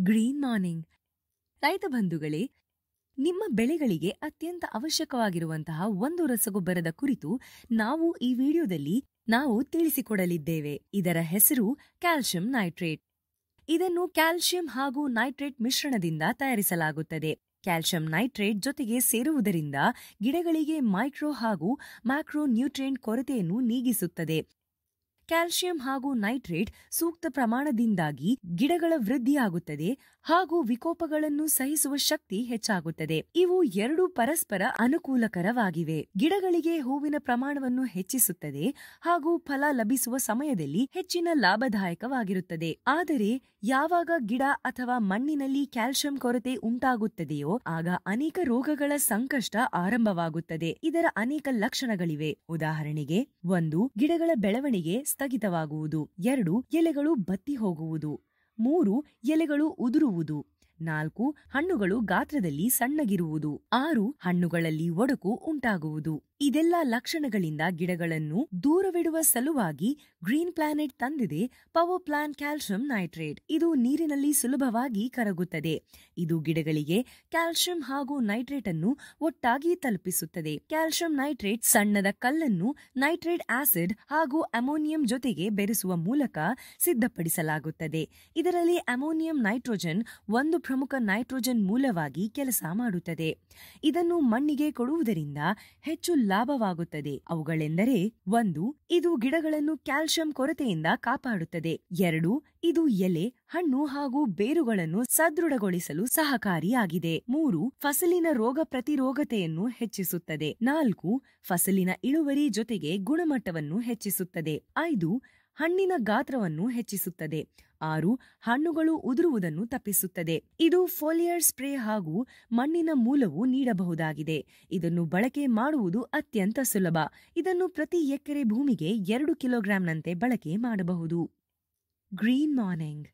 Green morning. ರೈತ ಬಂಧುಗಳೇ, ನಿಮ್ಮ ಬೆಳೆಗಳಿಗೆ ಅತ್ಯಂತ ಅವಶ್ಯಕವಾಗಿರುವಂತಹ ಒಂದು ರಸಗೊಬ್ಬರದ ಕುರಿತು ನಾವು ಈ ವಿಡಿಯೋದಲ್ಲಿ ತಿಳಿಸಿಕೊಡಲಿದ್ದೇವೆ. ಇದರ ಹೆಸರು ಕ್ಯಾಲ್ಸಿಯಂ ನೈಟ್ರೇಟ್. ಇದನ್ನು ಕ್ಯಾಲ್ಸಿಯಂ ಹಾಗೂ ನೈಟ್ರೇಟ್ ಮಿಶ್ರಣದಿಂದ ತಯಾರಿಸಲಾಗುತ್ತದೆ. ಕ್ಯಾಲ್ಸಿಯಂ ನೈಟ್ರೇಟ್ ಜೊತೆಗೆ ಸೇರುವುದರಿಂದ ಗಿಡಗಳಿಗೆ ಮೈಕ್ರೋ ಹಾಗೂ ಮ್ಯಾಕ್ರೋ ನ್ಯೂಟ್ರಿಯೆಂಟ್ ಕೊರತೆಯನ್ನು ನೀಗಿಸುತ್ತದೆ. ಕ್ಯಾಲ್ಸಿಯಂ ಹಾಗೂ ನೈಟ್ರೇಟ್ ಸೂಕ್ತ ಪ್ರಮಾಣದಿಂದಾಗಿ ಗಿಡಗಳ ವೃದ್ಧಿಯಾಗುತ್ತದೆ ಹಾಗೂ ವಿಕೋಪಗಳನ್ನು ಸಹಿಸುವ ಶಕ್ತಿ ಹೆಚ್ಚಾಗುತ್ತದೆ. ಇವು ಎರಡು ಪರಸ್ಪರ ಅನುಕೂಲಕರವಾಗಿವೆ. ಗಿಡಗಳಿಗೆ ಹೂವಿನ ಪ್ರಮಾಣವನ್ನು ಹೆಚ್ಚಿಸುತ್ತದೆ ಹಾಗೂ ಫಲ ಲಭಿಸುವ ಸಮಯದಲ್ಲಿ ಹೆಚ್ಚಿನ ಲಾಭದಾಯಕವಾಗಿರುತ್ತದೆ. ಆದರೆ ಯಾವಾಗ ಗಿಡ ಅಥವಾ ಮಣ್ಣಿನಲ್ಲಿ ಕ್ಯಾಲ್ಸಿಯಂ ಕೊರತೆ ಉಂಟಾಗುತ್ತದೆಯೋ ಆಗ ಅನೇಕ ರೋಗಗಳ ಸಂಕಷ್ಟ ಆರಂಭವಾಗುತ್ತದೆ. ಇದರ ಅನೇಕ ಲಕ್ಷಣಗಳಿವೆ. ಉದಾಹರಣೆಗೆ 1. ಗಿಡಗಳ ಬೆಳವಣಿಗೆ ಸ್ಥಗಿತವಾಗುವುದು. 2. ಎಲೆಗಳು ಬತ್ತಿ ಹೋಗುವುದು. 3. ಎಲೆಗಳು ಉದುರುವುದು. 4. ಹಣ್ಣುಗಳು ಗಾತ್ರದಲ್ಲಿ ಸಣ್ಣಗಿರುವುದು. 6. ಹಣ್ಣುಗಳಲ್ಲಿ ಒಡಕು ಉಂಟಾಗುವುದು. ಇದೆಲ್ಲ ಲಕ್ಷಣಗಳಿಂದ ಗಿಡಗಳನ್ನು ದೂರವಿಡುವ ಸಲುವಾಗಿ ಗ್ರೀನ್ ಪ್ಲಾನೆಟ್ ತಂದಿದೆ ಪವರ್ ಪ್ಲಾನ್ ಕ್ಯಾಲ್ಸಿಯಂ ನೈಟ್ರೇಟ್. ಇದು ನೀರಿನಲ್ಲಿ ಸುಲಭವಾಗಿ ಕರಗುತ್ತದೆ. ಇದು ಗಿಡಗಳಿಗೆ ಕ್ಯಾಲ್ಸಿಯಂ ಹಾಗೂ ನೈಟ್ರೇಟ್ ಅನ್ನು ಒಟ್ಟಾಗಿ ತಲುಪಿಸುತ್ತದೆ. ಕ್ಯಾಲ್ಸಿಯಂ ನೈಟ್ರೇಟ್ ಸಣ್ಣದ ಕಲ್ಲನ್ನು ನೈಟ್ರೇಟ್ ಆಸಿಡ್ ಹಾಗೂ ಅಮೋನಿಯಂ ಜೊತೆಗೆ ಬೆರೆಸುವ ಮೂಲಕ ಸಿದ್ಧಪಡಿಸಲಾಗುತ್ತದೆ. ಇದರಲ್ಲಿ ಅಮೋನಿಯಂ ನೈಟ್ರೋಜನ್ ಒಂದು ಪ್ರಮುಖ ನೈಟ್ರೋಜನ್ ಮೂಲವಾಗಿ ಕೆಲಸ ಮಾಡುತ್ತದೆ. ಇದನ್ನು ಮಣ್ಣಿಗೆ ಕೊಡುವುದರಿಂದ ಹೆಚ್ಚು ಲಾಭವಾಗುತ್ತದೆ. ಅವುಗಳೆಂದರೆ 1. ಇದು ಗಿಡಗಳನ್ನು ಕ್ಯಾಲ್ಸಿಯಂ ಕೊರತೆಯಿಂದ ಕಾಪಾಡುತ್ತದೆ. 2. ಇದು ಎಲೆ, ಹಣ್ಣು ಹಾಗೂ ಬೇರುಗಳನ್ನು ಸದೃಢಗೊಳಿಸಲು ಸಹಕಾರಿಯಾಗಿದೆ. 3. ಫಸಲಿನ ರೋಗ ಪ್ರತಿರೋಧತೆಯನ್ನು ಹೆಚ್ಚಿಸುತ್ತದೆ. 4. ಫಸಲಿನ ಇಳುವರಿ ಜೊತೆಗೆ ಗುಣಮಟ್ಟವನ್ನು ಹೆಚ್ಚಿಸುತ್ತದೆ. 5. ಹಣ್ಣಿನ ಗಾತ್ರವನ್ನು ಹೆಚ್ಚಿಸುತ್ತದೆ. 6. ಹಣ್ಣುಗಳು ಉದುರುವುದನ್ನು ತಪ್ಪಿಸುತ್ತದೆ. ಇದು ಫೋಲಿಯರ್ ಸ್ಪ್ರೇ ಹಾಗೂ ಮಣ್ಣಿನ ಮೂಲವು ನೀಡಬಹುದಾಗಿದೆ. ಇದನ್ನು ಬಳಕೆ ಮಾಡುವುದು ಅತ್ಯಂತ ಸುಲಭ. ಇದನ್ನು ಪ್ರತಿ ಎಕರೆ ಭೂಮಿಗೆ 2 ಕಿಲೋಗ್ರಾಂನಂತೆ ಬಳಕೆ ಮಾಡಬಹುದು. Green morning.